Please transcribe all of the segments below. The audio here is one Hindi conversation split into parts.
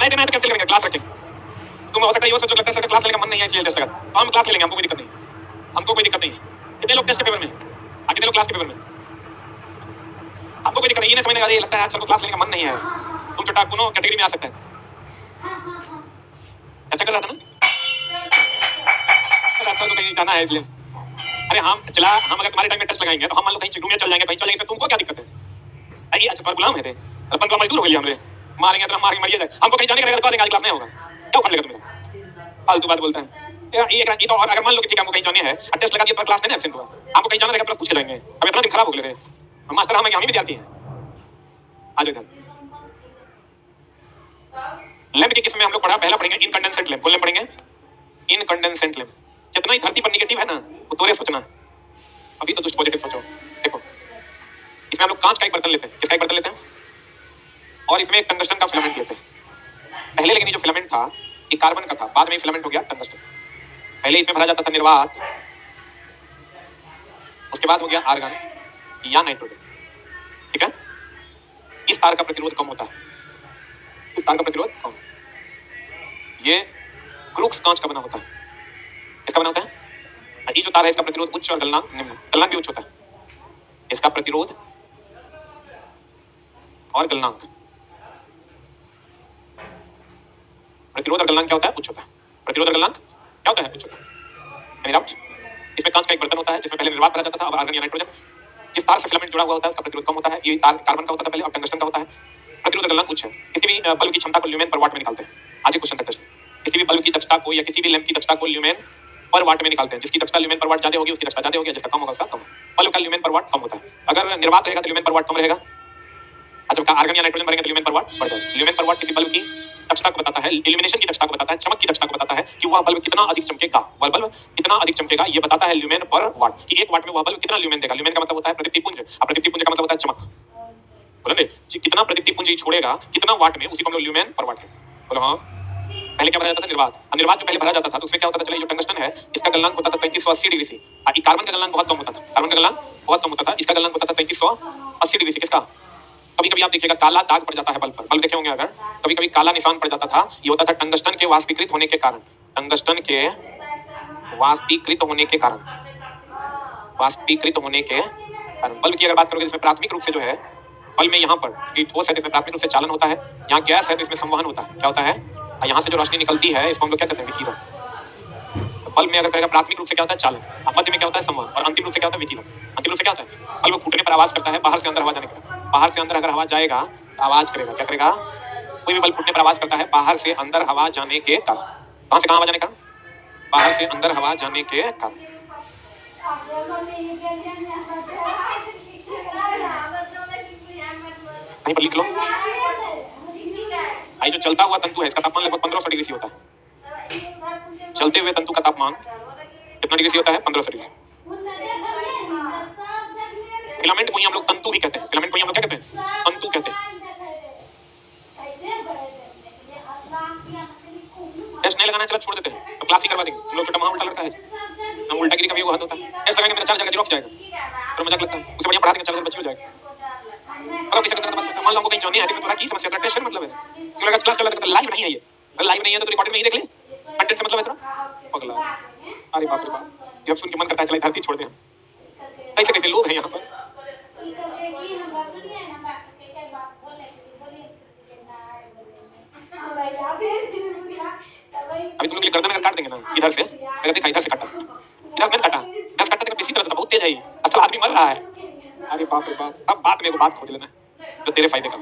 नहीं देना है तो कैसे लेंगे, क्लास रखेंगे। तुम हो सकता है ये सोचो लगता है सर क्लास लेने का मन नहीं है इसलिए टेस्ट लगा, तो हम क्लास ले लेंगे, हमको कोई दिक्कत नहीं, हमको कोई दिक्कत नहीं है। कितने लोग टेस्ट के पेपर में, कितने लोग क्लास के पेपर में, हमको कोई दिक्कत नहीं। नहीं समझने का ये लगता है सर को क्लास लेने का मन नहीं है, तुम छोटा कोनो कैटेगरी में आ सकता है। अच्छा कर रहा था ना, तो कहीं जाना है इसलिए। अरे हम चला, हम अगर तुम्हारे टाइम में टेस्ट लगाएंगे तो हम मान लो कहीं चिड़ू में चल जाएंगे, कहीं चलेंगे, फिर तुमको क्या दिक्कत है? अरे अच्छा पर गुलाम है रे, अपन को मजदूर हो गए हमरे, मारेंगे तो मारेंगे मरिए जाए, हमको कहीं जाने का रहेगा तो आज क्लास नहीं होगा, क्या उखाड़ लेगा तुम्हें? फालतू बात बोलता है ये तो। और अगर मान लो कि ठीक है हमको कहीं जाने है, टेस्ट लगा दिया तो क्लास नहीं एब्सेंट हुआ, हमको कहीं जाना रहेगा तो पूछ के जाएंगे। अब इतना दिन खराब हो गए मास्टर, हम विद्यार्थी हैं। आज इधर लैम्प की किस्म में हम लोग पढ़ा, पहला पढ़ेंगे इनकंडेंसेंट लैम्प। बोलने पढ़ेंगे इनकंडेंसेंट लैम्प। जितना ही धरती पर नेगेटिव है ना वो तोरे सोचना, अभी तो दुष्ट पॉजिटिव सोचो। देखो इसमें हम लोग कांच का एक बर्तन लेते हैं, किसका एक बर्तन लेते हैं, और इसमें एक टंगस्टन का फिलामेंट लेते हैं। पहले लेकिन ये जो फिलामेंट था ये कार्बन का था, बाद में फिलामेंट हो गया टंगस्टन। पहले इसमें भरा जाता था निर्वात, उसके बाद हो गया आर्गन या नाइट्रोजन, ठीक है। इस तार का प्रतिरोध कम होता है, इस तार का प्रतिरोध कम। ये क्रूक्स कांच का बना होता है, इसका बना होता है। ये जो तार है इसका प्रतिरोध उच्च और गलनांक निम्न, गलनांक भी उच्च होता है। इसका प्रतिरोध और गलनांक, प्रतिरोध और गलनांक क्या होता है? उच्च होता है। प्रतिरोध और गलनांक क्या होता है? उच्च होता है। Any doubt? इसमें कांच का एक बर्तन होता है जिसमें पहले निर्वात भरा जाता था, अब आर्गन या नाइट्रोजन। जिस तार से फिलामेंट जुड़ा हुआ होता है उसका प्रतिरोध कम होता है, ये तार कार्बन का होता था पहले और टंगस्टन का होता है। प्रतिरोध और गलनांक उच्च है। किसी भी बल्ब की क्षमता को ल्यूमेन पर वाट में निकालते हैं। आज एक क्वेश्चन तक किसी भी बल्ब की दक्षता को या किसी भी लैंप की दक्षता को ल्यूमेन पर वाट में निकालते हैं। जिसकी दक्षता ल्यूमेन पर वाट ज्यादा होगी उसकी दक्षता ज्यादा होगी, जिसका कम होगा उसका कम। बल्ब का ल्यूमेन पर वाट कम होता है। अगर निर्वात रहेगा तो ल्यूमेन पर वाट कम रहेगा, जब आर्गन या नाइट्रोजन भरेंगे तो ल्यूमेन पर वाट बढ़ जाएगा। ल्यूमेन पर वाट किसी बल्ब की दक्षता को बताता है, इल्यूमिनेशन की दक्षता को बताता है, चमक की दक्षता को बताता है कि वह बल्ब कितना अधिक चमकेगा, वह बल्ब कितना अधिक चमकेगा, ये बताता है ल्यूमेन पर वाट, कि एक वाट में वह बल्ब कितना ल्यूमेन देगा। ल्यूमेन का मतलब होता है प्रदीप्तिपुंज, और प्रदीप्तिपुंज का मतलब होता है चमक। बोलेंगे कितना प्रदीप्तिपुंज छोड़ेगा कितना वाट में, उसी को हम लोग ल्यूमेन पर वाट कहते हैं। बोलो हाँ। पहले क्या भरा जाता था? निर्वात। अब निर्वात जो पहले भरा जाता था तो उसमें क्या होता था, चलिए जो टंगस्टन है इसका गलनांक होता था 3580 डिग्री से, और कार्बन का गलनांक बहुत कम होता था। कार्बन का गलनांक बहुत कम होता था, इसका गलनांक होता था 3580 डिग्री से। किसका? कभी कभी आप देखिएगा काला दाग पड़ जाता है बल्ब पर, बल्ब देखे होंगे अगर, कभी कभी काला निशान पड़ जाता था, ये होता था टंगस्टन के वाष्पीकृत होने के कारण। टंगस्टन के वाष्पीकृत होने के कारण, वाष्पीकृत होने के कारण। बल्ब की अगर बात करोगे इसमें प्राथमिक रूप से जो है बल्ब में यहाँ पर ठोस है तो इसमें प्राथमिक रूप से चालन होता है, यहाँ गैस है तो इसमें संवहन होता है। क्या होता है? यहाँ से जो रोशनी निकलती है इसको हम लोग क्या कहते हैं? विकिरण। तो बल्ब में अगर कहेगा प्राथमिक रूप से क्या होता है? चालन, मध्य में क्या होता है? संवहन, और अंतिम रूप से क्या होता है? विकिरण। अंतिम रूप से क्या होता है? बल्ब फूटने पर आवाज करता है, बाहर से अंदर हवा जाने के, बाहर से अंदर अगर हवा जाएगा तो आवाज करेगा। क्या करेगा? कोई भी बल्ब फूटने पर आवाज करता है बाहर से अंदर हवा जाने के कारण। कहां से कहां हवा जाने का? बाहर से अंदर हवा जाने के कारण। कहीं पर लिख लो। जो चलता हुआ तंतु है इसका तापमान लगभग 1500 डिग्री से होता है। चलते हुए तंतु का तापमान कितना डिग्री से होता है? 1500 डिग्री। फिलामेंट को ही हम लोग तंतु भी कहते हैं। फिलामेंट को ही हम लोग क्या कहते हैं? तंतु कहते हैं। टेस्ट नहीं लगाना, चलो छोड़ देते हैं, तो क्लास ही करवा देंगे। तुम लोग छोटा महा उल्टा लड़का है ना, उल्टा गिरी का भी वो हाथ होता है। टेस्ट लगाएंगे मेरा 4 जीरो जाएगा, तो मजाक लगता है। उससे बढ़िया पढ़ा देंगे 4 बच्चे हो जाएगा। अगर किसी का मान लो हमको कहीं जाने है तो थोड़ा की समस्या, टेस्ट मतलब है क्यों लगा क्लास चला रहा है, लाइव नहीं है ये, अगर लाइव नहीं है तो रिकॉर्डिंग में ही देख ले, कंटेंट से मतलब है थोड़ा पगला। अरे बाप रे बाप, जब सुन के मन करता है चला धरती छोड़ दे। कैसे कैसे लोग हैं यहाँ पर। अभी तुम लोग गर्दन अगर काट देंगे ना इधर से, अगर देखा इधर से काटा, इधर से काटा, इधर काटा तो किसी तरह से बहुत तेज है, अच्छा आदमी मर रहा है। अरे बाप रे बाप, अब बात में वो बात खोज लेना जो तेरे फायदे का।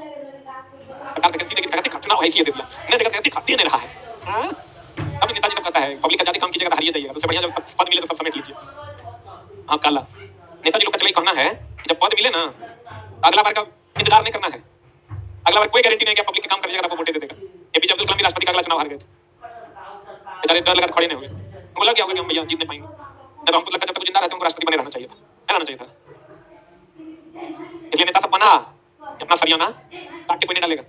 सरकार वैकेंसी देगी, जगह चुनाव हैसियत देती है, नहीं जगह दिखाती नहीं रहा है। हां अब नेताजी तो कहता है पब्लिक का ज्यादा काम कीजिएगा तो हारिए जाइएगा, उससे बढ़िया जब पद मिले तो सब समेट लीजिए। हां काला नेताजी लोग का चले कहना है जब पद मिले ना अगला बार का इंतजार नहीं करना है। अगला बार कोई गारंटी नहीं कि पब्लिक के काम कर जाएगा, आपको वोट दे देगा। एपीजे अब्दुल कलाम भी राष्ट्रपति का अगला चुनाव हार गए थे, बेचारे डर लगा खड़े नहीं हुए। बोला क्या होगा कि हम भैया जीत नहीं पाएंगे, जब हमको लगा जब तक जिंदा रहते हमको राष्ट्रपति बने रहना चाहिए था, रहना चाहिए था। इसलिए नेता सब बना अपना सरियाना काट के कोई नहीं डालेगा,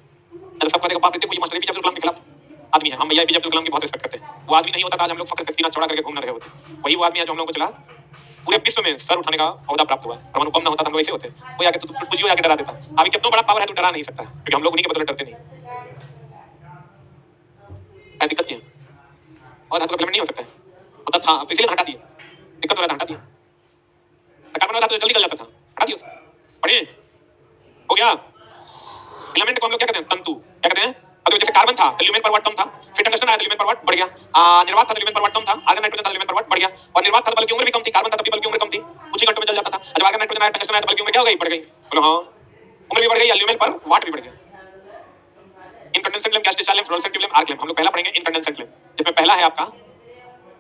जब सब करेगा बाप रे कोई मास्टर एपीजे अब्दुल कलाम के खिलाफ आदमी है। हम भैया एपीजे अब्दुल कलाम की बहुत रिस्पेक्ट करते हैं। वो आदमी नहीं होता था आज हम लोग फक्र सीना चौड़ा करके घूम रहे होते। वही वो आदमी है जो हम लोगों को चला पूरे विश्व में सर उठाने का ओहदा प्राप्त हुआ। परमाणु बम ना होता तो हम लोग ऐसे होते, कोई आके तो तुझे आके डरा देता। अभी कितना बड़ा पावर है तू डरा नहीं सकता, क्योंकि हम लोग उन्हीं के बदले डरते नहीं। और धातु का फिलामेंट नहीं हो सकता है, होता था तो इसीलिए हटा दिए, दिक्कत हो रहा था हटा दिया। कार्बन वाला धातु जल्दी गल जाता था, हटा दिया उसे। पढ़िए हो गया। फिलामेंट को हम लोग क्या कहते हैं? तंतु। क्या कहते हैं? अब जैसे कार्बन था तो ल्यूमेन पर वाट कम था, फिर टंगस्टन आया तो ल्यूमेन पर वाट बढ़ गया, निर्वात था तो ल्यूमेन पर वाट कम था, आर्गन नाइट्रोजन था तो ल्यूमेन पर वाट बढ़ गया, और निर्वात था तो बल की उम्र भी कम थी, कार्बन था तब भी बल की उम्र कम थी, कुछ ही घंटों में जल जाता था। जब आर्गन नाइट्रोजन आया टंगस्टन आया तो बल की उम्र क्या हो गई? बढ़ गई। बोलो हाँ, उम्र भी बढ़ गई, ल्यूमेन पर वाट भी बढ़ गया। Incandescent lamp, gas discharge lamp, fluorescent tube lamp, arc lamp. हम लोग पहला पढ़ेंगे इनकंडेंसेंट लैंप, जिसमें पहला है आपका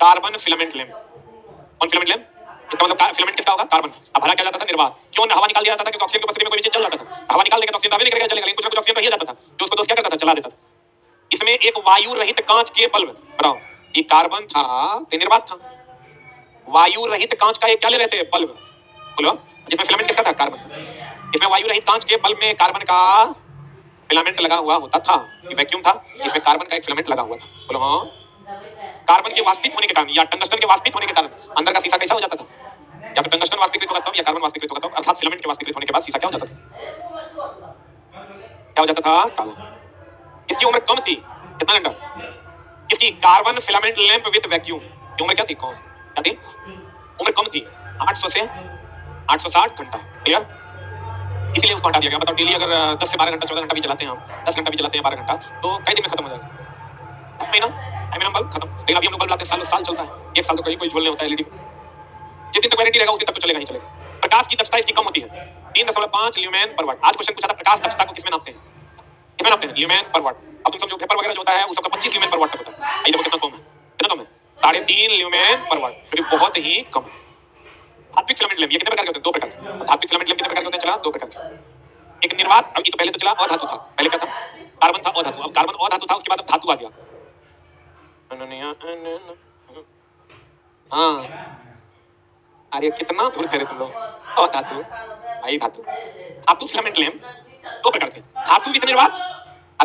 कार्बन फिलामेंट लैंप। कौन फिलामेंट लैंप? इसका मतलब फिलामेंट किसका होगा? कार्बन। अब भरा क्या जाता था? निर्वात। क्यों? हवा निकाल दिया जाता था क्योंकि ऑक्सीजन की उपस्थिति में कोई भी चीज जल जाता था, हवा निकाल देंगे तो ऑक्सीजन हवा नहीं करेगा, चलेगा, लेकिन कुछ ना कुछ ऑक्सीजन रह जाता था जो उसको दोस्त क्या करता था? जला देता था। इसमें एक वायु रहित कांच के बल्ब, बताओ, ये कार्बन था तो निर्वात था, वायु रहित कांच का एक क्या ले रहे थे? बल्ब। बोलो, जिसमें फिलामेंट किसका था? कार्बन। इसमें वायु रहित कांच के बल्ब में कार्बन का फिलामेंट लगा हुआ होता था, ये वैक्यूम था, इसमें कार्बन का एक फिलामेंट लगा हुआ था। बोलो हाँ। कार्बन के वाष्पित होने के कारण या टंगस्टन के वाष्पित होने के कारण अंदर का शीशा कैसा हो जाता था? या तो टंगस्टन वाष्पीकृत होगा तब या कार्बन वाष्पीकृत होगा तब, अर्थात फिलामेंट के वाष्पीकृत होने के बाद शीशा क्या हो जाता था? क्या हो जाता था? काला। इसकी उम्र कम थी, कितना घंटा? इसकी carbon filament lamp with vacuum की उम्र क्या थी? कौन क्या थी? उम्र कम थी, 800 से 860 घंटा। क्लियर? इसलिए उसको हटा दिया गया। बताओ डेली अगर 10 से 12 घंटा 14 घंटा भी चलाते हैं हम, 10 घंटा भी चलाते हैं 12 घंटा, तो कई दिन में खत्म हो जाएगा। महीना बल्ब खत्म। लेकिन अभी हम लोग बल्ब लाते हैं सालों साल चलता है, एक साल तो कोई झोल नहीं होता है एलईडी। जितनी तक वारंटी रहेगा उतनी तक तो चलेगा ही चलेगा। प्रकाश की दक्षता इसकी कम होती है, 3.5 ल्यूमेन पर वाट। आज क्वेश्चन पूछा था प्रकाश दक्षता को किसमें नापते हैं? किसमें नापते हैं? ल्यूमेन पर वाट। अब तुम समझो पेपर वगैरह जो होता है उसका 25 ल्यूमेन पर वाट तक होता है। ये देखो कितना कम है, कितना कम है? 3.5 ल्यूमेन पर वाट, जो कि बहुत ही कम है। धात्विक फिलामेंट लैंप ये कितने प्रकार के होते हैं? 2 प्रकार के। धात्विक फिलामेंट लैंप कितने प्रकार के होते हैं? चला 2 प्रकार के। एक निर्वात, अब ये तो पहले तो चला और धातु था। पहले क्या था? कार्बन था और धातु। अब कार्बन और धातु था, उसके बाद अब धातु आ गया। हाँ, अरे कितना दूर फेरे तुम लोग। और धातु, आई धातु। धातु फिलामेंट लैंप 2 प्रकार के, धातु विद निर्वात,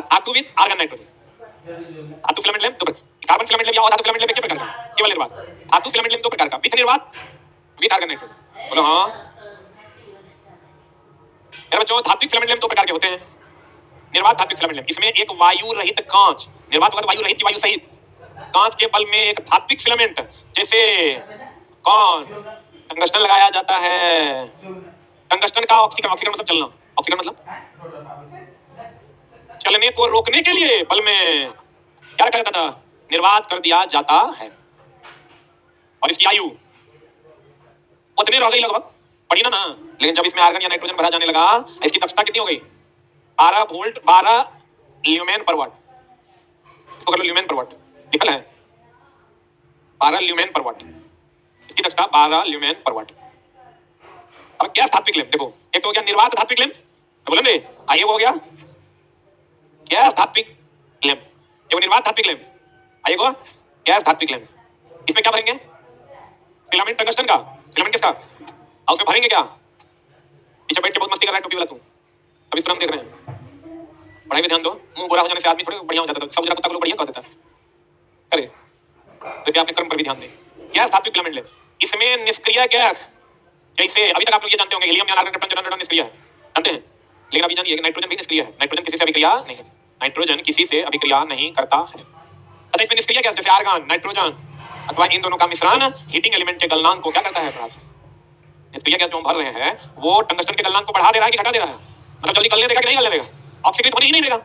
धातु विद आर्गन नाइट्रोजन। धातु फिलामेंट लैंप 2 प्रकार, कार्बन फिलामेंट लैंप या और धातु फिलामेंट लैंप कितने प्रकार का? केवल निर्वात। धातु फिलामेंट लैंप 2 प्रकार का, विद निर्वात, विद आर्गन नाइट्रोजन। बोलो हाँ। यार बच्चों, धात्विक फिलामेंट लैंप 2 प्रकार के होते हैं। निर्वात धात्विक फिलामेंट लैंप, इसमें एक वायु रहित कांच, निर्वात होगा तो वायु रहित की वायु सहित, कांच के बल्ब में एक धात्विक फिलामेंट, जैसे कौन? टंगस्टन लगाया जाता है। टंगस्टन का ऑक्सीजन, ऑक्सीजन मतलब चलना, ऑक्सीजन मतलब चलने को रोकने के लिए बल्ब में क्या रखा जाता था? निर्वात कर दिया जाता है। और इसकी आयु उतनी रह गई लगभग, पड़ी ना। लेकिन जब इसमें आर्गन या नाइट्रोजन भरा जाने लगा, इसकी दक्षता कितनी हो गई? 12 वोल्ट, 12 ल्यूमेन पर वाट। इसको कर लो ल्यूमेन पर वाट, निकल है 12 ल्यूमेन पर वाट। इसकी दक्षता 12 ल्यूमेन पर वाट। अब गैस धात्विक लैंप देखो, एक तो हो गया निर्वात धात्विक लैंप, तो बोलो ने आइए वो हो गया गैस धात्विक लैंप, ये निर्वात धात्विक लैंप, आइए गो गैस धात्विक लैंप। इसमें क्या भरेंगे? फिलामेंट टंगस्टन का, फिलामेंट किसका? और उसमें भरेंगे क्या? पीछे बैठ के बहुत मस्ती कर रहा है टोपी वाला तू, अभी तो हम देख रहे हैं। पढ़ाई में ध्यान दो, मुंह गोरा हो जाने से आदमी थोड़ी बढ़िया हो जाता है, सब जरा कुत्ता को बढ़िया कह देता है। करे तो अपने कर्म पर भी ध्यान दें। गैस धात्विक फिलामेंट लैंप, इसमें निष्क्रिय गैस, जैसे अभी तक आप लोग ये जानते होंगे हीलियम या आर्गन, क्रिप्टन, ज़ेनॉन, रेडॉन निष्क्रिय है, जानते हैं। लेकिन अभी जानिए कि नाइट्रोजन भी निष्क्रिय है। नाइट्रोजन किसी से अभिक्रिया नहीं है, नाइट्रोजन किसी से अभिक्रिया नहीं करता है। अतः इसमें निष्क्रिय गैस जैसे आर्गन, नाइट्रोजन अथवा इन दोनों का मिश्रण हीटिंग एलिमेंट के गलनांक को क्या करता है? बढ़ाता है। निष्क्रिय गैस जो हम भर रहे हैं वो टंगस्टन के गलनांक को बढ़ा दे रहा है कि घटा दे रहा है? मतलब जल्दी गलने देगा कि नहीं गलने देगा? ऑक्सीकृत होने ही नहीं देगा,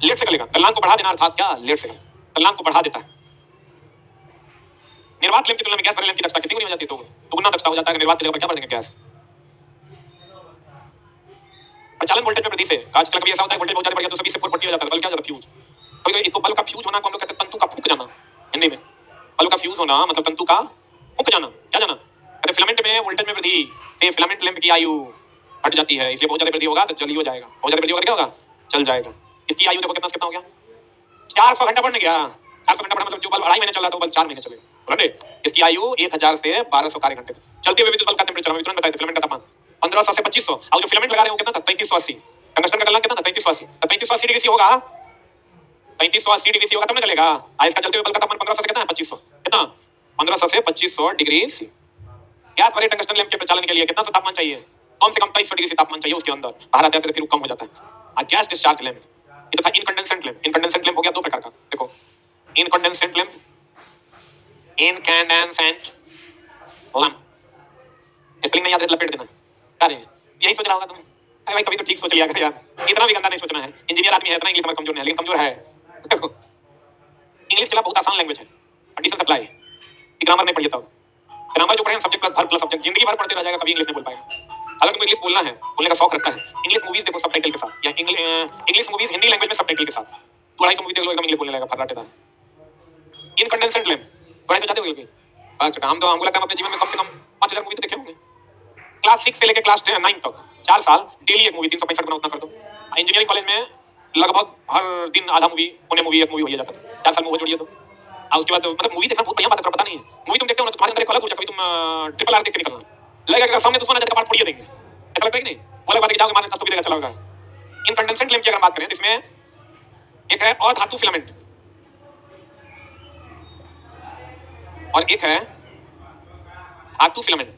लेट से गलेगा। गलनांक को बढ़ा देना अर्थात क्या? लेट से गलनांक को बढ़ा देता है। निर्वात लैंप की तुलना में गैस भरे लैंप की दक्षता कितनी हो जाती है? तो दुगुना दक्षता हो जाता है। निर्वात की जगह पर क्या भर देंगे? गैस। प्रचालन वोल्टेज में वृद्धि से आज कल कभी ऐसा होता है वोल्टेज बहुत ज्यादा बढ़ गया तो सभी से 440 हो जाता है, बल्ब क्या हो जाता है? फ्यूज। कभी इसको बल्ब का फ्यूज होना को हम लोग कहते हैं तंतु का फूंक जाना। हिंदी में बल्ब का फ्यूज होना मतलब तंतु का फूंक जाना। क्या जाना? कहते फिलामेंट में वोल्टेज में वृद्धि से फिलामेंट लैंप की आयु हट जाती है, इसलिए बहुत ज्यादा वृद्धि होगा तो जल ही हो जाएगा, बहुत ज्यादा वृद्धि होगा क्या होगा? चल जाएगा। इसकी आयु देखो कितना हो गया? 400 घंटा बढ़ने गया। 400 घंटा बढ़ा मतलब जो बल्ब 2.5 महीने चल रहा था वो बल्ब 4 महीने चलेगा। बोलो इसकी आयु 1000 से 1200 कार्य घंटे चलते हुए भी बल्ब का टेंपरेचर हम तुरंत बताए फिलामेंट का तापमान 1500 से 2500, और जो फिलामेंट लगा रहे हो कितना था? 3380। टंगस्टन का गलनांक कितना था? 3380। तो 3380 डिग्री सी होगा, 3380 डिग्री सी होगा तब ना चलेगा। आज का चलते हुए बल्ब का तापमान 1500 से कितना है? 2500। कितना? 1500 से 2500 डिग्री सी। गैस भरे टंगस्टन लैंप के प्रचालन के लिए कितना तापमान चाहिए? कम से कम 2300 डिग्री सी तापमान चाहिए उसके अंदर। बाहर आते आते फिर कम हो जाता है। गैस डिस्चार्ज लैंप, ये तो था इनकंडेंसेंट लैंप। इनकंडेंसेंट लैंप हो गया 2 प्रकार का। देखो इनकंडेंसेंट लैंप, इनकंडेंसेंट लैंप। स्पेलिंग नहीं याद है तो लपेट देना। अरे यही सोच रहा होगा तुम। अरे भाई कभी तो ठीक सोच लिया कर यार, इतना भी गंदा नहीं सोचना है। इंजीनियर आदमी है, इतना इंग्लिश में कमजोर नहीं है, लेकिन कमजोर है। देखो इंग्लिश के लिए बहुत आसान लैंग्वेज है। कंडीशन सप्लाई ग्रामर नहीं पढ़िए तब। ग्रामर जो पढ़े subject plus verb plus subject, जिंदगी भर पढ़ते रह जाएगा, कभी इंग्लिश नहीं बोल पाएगा। अगर तुमको इंग्लिश बोलना है, बोलने का शौक रखता है, इंग्लिश मूवीज देखो सबटाइटल के साथ, या इंग्लिश मूवीज हिंदी लैंग्वेज में सबटाइटल के साथ। तो 250 मूवी देख लो, एकदम इंग्लिश बोलने लगेगा फर्राटेदार। इनकंडेंसेंट लैंप बड़े तो जाते होगे। अच्छा हम तो हमको लगता है हम अपने जीवन में कम से कम 5000 मूवी तो देखे होंगे। क्लास 6 से लेकर क्लास 9 तक 4 साल डेली एक मूवी, 365 बना उतना कर दो। इंजीनियरिंग कॉलेज में लगभग हर दिन आधा मूवी, पौने मूवी, एक मूवी हो जाता था। 4 साल में वो जोड़िए तो। और उसके बाद मतलब मूवी देखना बहुत बढ़िया बात है, पता नहीं है। मूवी तुम देखते हो ना, तुम्हारे अंदर एक अलग ऊर्जा, कभी तुम ट्रिपल आर देख के निकलना लगेगा कि सामने दुश्मन आ जाए कपाट फोड़िए देंगे, ऐसा लगता है कि नहीं? वो अलग बात है कि जाओगे मारने तब तो भी देखा चला होगा। इनकंडेंसेंट लैंप की अगर बात करें तो इसमें एक है अधातु फिलामेंट और एक है धातु फिलामेंट।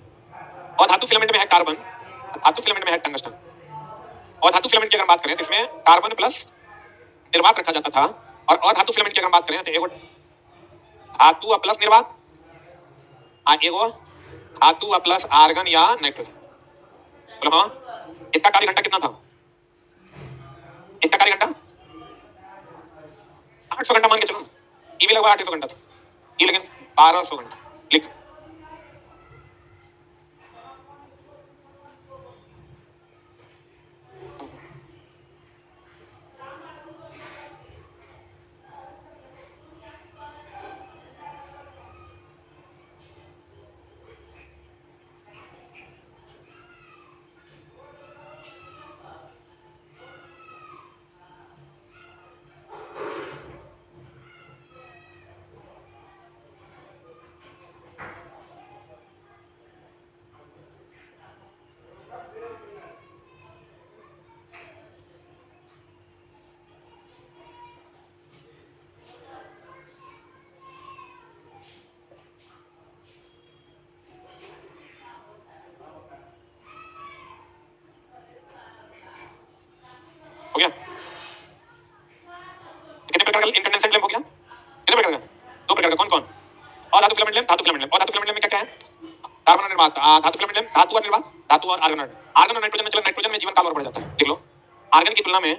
और धातु फिलामेंट में है कार्बन, धातु फिलामेंट में है टंगस्टन। और धातु फिलामेंट की अगर बात करें तो इसमें कार्बन प्लस निर्वात रखा जाता था। और अधातु फिलामेंट की अगर बात करें तो एगो धातु प्लस निर्वात, एगो धातु प्लस आर्गन या नाइट्रोजन। बोलो हाँ। इसका कार्य घंटा कितना था? इसका कार्य घंटा 800 घंटा मान के चलो। ये भी लगभग 800 घंटा था, ये लेकिन 1200 घंटा। लिख हो गया? कितने प्रकार का इनकंडेंसेंट लैंप हो गया? कितने प्रकार का? 2 प्रकार का। कौन कौन? और धातु फिलामेंट लैंप, धातु फिलामेंट लैंप। और धातु फिलामेंट लैंप में क्या क्या है? कार्बन और निर्वात। धातु फिलामेंट लैंप धातु और निर्वात, धातु और आर्गन। आर्गन और नाइट्रोजन में चलो, नाइट्रोजन में जीवन काल और बढ़ जाता है। देख लो आर्गन की तुलना में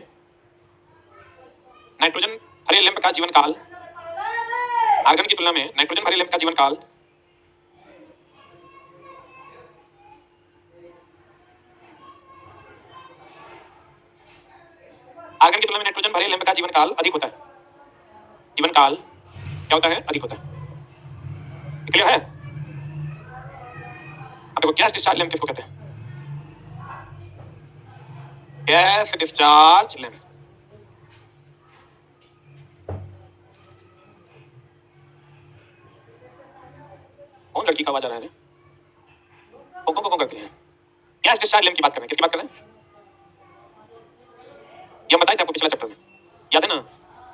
नाइट्रोजन भरे लैंप का जीवन काल, आर्गन की तुलना में नाइट्रोजन भरे लैंप का जीवन काल आर्गन की तुलना में नाइट्रोजन भरे लैंप का जीवन काल अधिक होता है। जीवन काल क्या होता है? अधिक होता है। क्लियर है? अब देखो गैस डिस्चार्ज लैंप किसको कहते हैं? Gas discharge lamp. कौन लड़की का आवाज आ रहा है? कौन करती है? गैस डिस्चार्ज लैंप की बात कर रहे हैं। किसकी बात कर रहे हैं? ये बताया था आपको पिछला चैप्टर में, याद है ना?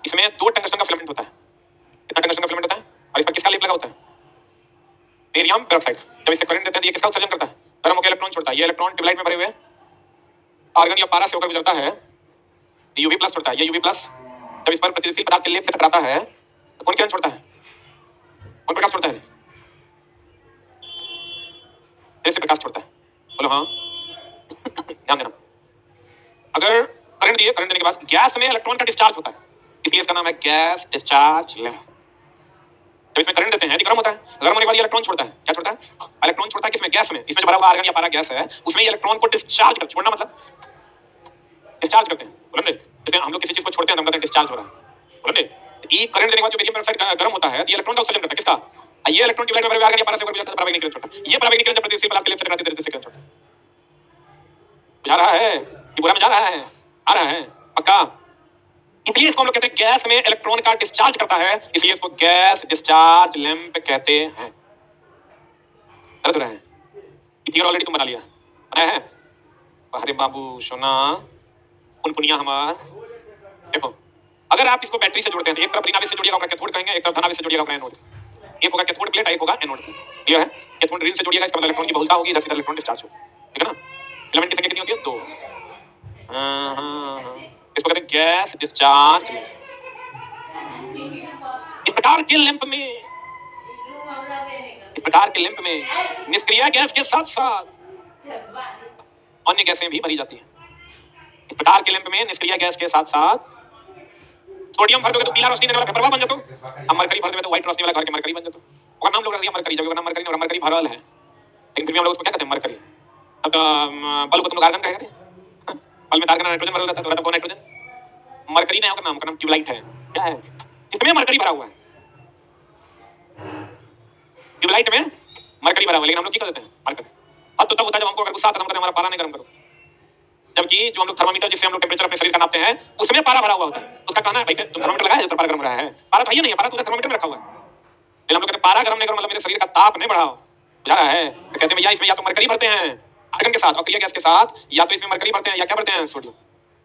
इसमें 2 टंगस्टन का फिलामेंट होता है। कितना टंगस्टन का फिलामेंट होता है? और इस पर किसका लेप लगा होता है? Barium peroxide. जब इसे करंट देते हैं तो ये किसका उत्सर्जन करता है? गर्म होकर इलेक्ट्रॉन छोड़ता है। ये इलेक्ट्रॉन ट्यूबलाइट में भरे हुए आर्गन या पारा से होकर गुजरता है, यूवी प्लस छोड़ता है। ये यूवी प्लस जब इस पर प्रतिशील पदार्थ के लेप से टकराता है तो कौन किरण छोड़ता है? कौन प्रकाश छोड़ता है? तेज से प्रकाश छोड़ता है। बोलो हाँ। ध्यान देना, अगर करंट दिए, करंट देने के बाद गैस में इलेक्ट्रॉन का डिस्चार्ज होता है, इसलिए इसका नाम है गैस डिस्चार्ज लैंप। जब इसमें करंट देते हैं तो गर्म होता है, गर्म होने के बाद ये इलेक्ट्रॉन छोड़ता है। क्या छोड़ता है? इलेक्ट्रॉन छोड़ता है। किसमें? गैस में। इसमें जो भरा हुआ आर्गन या पारा गैस है उसमें ये इलेक्ट्रॉन को डिस्चार्ज कर, छोड़ना मतलब डिस्चार्ज करते हैं। बोलो जैसे हम लोग किसी चीज को छोड़ते हैं तो हम कहते हैं डिस्चार्ज हो रहा है। बोलो ये करंट देने के बाद जो बेरियम पेरोक्साइड गर्म होता है तो ये इलेक्ट्रॉन का उत्सर्जन करता है। किसका? ये इलेक्ट्रॉन ट्यूबलाइट में भरे हुए आर्गन या पारा से होकर गुजरता है, परावैंगनिक किरण छोड़ता है। ये परावैंगनिक किरण जब प्रतिशील पदार्थ के लेप से टकराती है तो किरण छोड़ता है। बुझा रहा है? ये पूरा में जा रहा है? आ रहा है पक्का? इसलिए इसको हम लोग कहते हैं गैस में इलेक्ट्रॉन का डिस्चार्ज करता है, इसलिए इसको गैस डिस्चार्ज लैंप कहते हैं। गलत हो रहा है? फिगर ऑलरेडी तुम बना लिया, बनाया है? अरे बाबू सोना पुनिया हमार। देखो अगर आप इसको बैटरी से जोड़ते हैं तो एक तरफ ऋणावेश से जोड़िएगा, कैथोड कहेंगे, एक तरफ धनावेश से जोड़िएगा, एनोड। एक होगा कैथोड प्लेट, एक होगा एनोड। क्लियर है? कैथोड ऋण से जोड़िएगा, इसका मतलब इलेक्ट्रॉन की बहुलता होगी, इधर से इलेक्ट्रॉन डिस्चार्ज होगा। ठीक है ना? फिलामेंट की संख्या कितनी होती है? 2। इसको कहते हैं गैस डिस्चार्ज। इस प्रकार के लैंप में निष्क्रिय गैस के साथ साथ अन्य गैसें भी भरी जाती हैं। इस प्रकार के लैंप में निष्क्रिय गैस के साथ साथ सोडियम भर दोगे तो पीला रोशनी देने वाला पेपरवा बन जातो, अब मरकरी भर दोगे तो व्हाइट रोशनी वाला घर के मरकरी बन जातो। और नाम लोग रख दिया मरकरी, जब नाम मरकरी और मरकरी भरल है, लेकिन फिर भी हम लोग उसको क्या कहते हैं मरकरी। अब बल्ब को तुम लोग आर्गन कहेंगे, बल्ब में आर्गन नाइट्रोजन भरा रहता है, तो कौन नाइट्रोजन? मरकरी नहीं होगा, नाम का नाम ट्यूबलाइट है। क्या है? इसमें मरकरी भरा हुआ है, ट्यूबलाइट में मरकरी भरा हुआ है, लेकिन हम लोग क्या कहते हैं मरकरी। अब तो तब होता है जब हमको अगर गुस्सा आता है, हम कहते हैं हमारा पारा नहीं गर्म करो, जबकि जो हम लोग थर्मामीटर जिससे हम लोग टेंपरेचर अपने शरीर का नापते हैं उसमें पारा भरा हुआ होता है। उसका कहना है भाई तुम थर्मामीटर लगाया है तो पारा गर्म रहा है, पारा तो ये नहीं है, पारा तो थर्मामीटर में रखा हुआ है। लेकिन हम लोग कहते हैं पारा गर्म नहीं करो, मतलब मेरे शरीर का ताप नहीं बढ़ाओ, बुझा रहा है। तो कहते हैं भैया इसमें या तो मरकरी भरते हैं आर्गन के साथ, अक्रिय गैस के साथ, या तो इसमें मरकरी भरते हैं या क्या भरते हैं सोडियम।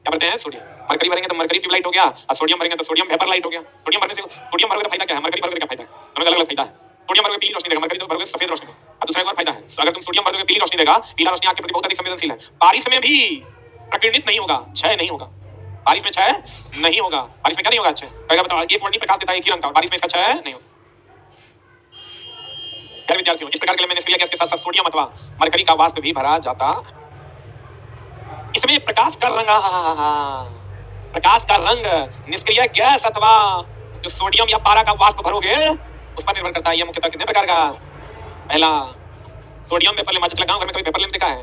क्या भरते हैं? सोडियम। मरकरी भरेंगे तो मरकरी ट्यूबलाइट हो गया, और सोडियम भरेंगे तो सोडियम वेपर लाइट हो गया। सोडियम भरने से सोडियम भरोगे तो फायदा क्या है, मरकरी भरोगे क्या फायदा है? दोनों अलग अलग फायदा है। सोडियम भरोगे पीली रोशनी देगा, मरकरी तो भरोगे सफेद रोशनी। और दूसरा एक और फायदा है, अगर तुम सोडियम भरोगे पीली रोशनी देगा, पीला रोशनी आंख के प्रति बहुत अधिक संवेदनशील है। बारिश में भी प्रकीर्णित नहीं होगा, क्षय नहीं होगा, बारिश में क्षय नहीं होगा। बारिश में क्या नहीं होगा? क्षय। कहेगा बताओ, एक वर्णी प्रकाश देता है एक ही रंग का, बारिश में इसका क्षय नहीं होगा। प्यारे विद्यार्थियों, इस प्रकार के निष्क्रिय गैस के साथ साथ सोडियम अथवा मरकरी का वाष्प भी भरा जाता। इसमें प्रकाश का रंग, प्रकाश का रंग निष्क्रिय गैस अथवा जो सोडियम या पारा का वाष्प भरोगे उस पर निर्भर करता है। यह मुख्यतः कितने प्रकार का? पहला सोडियम वेपर लैंप। अच्छा लगाओ, घर में कभी वेपर लैंप देखा है?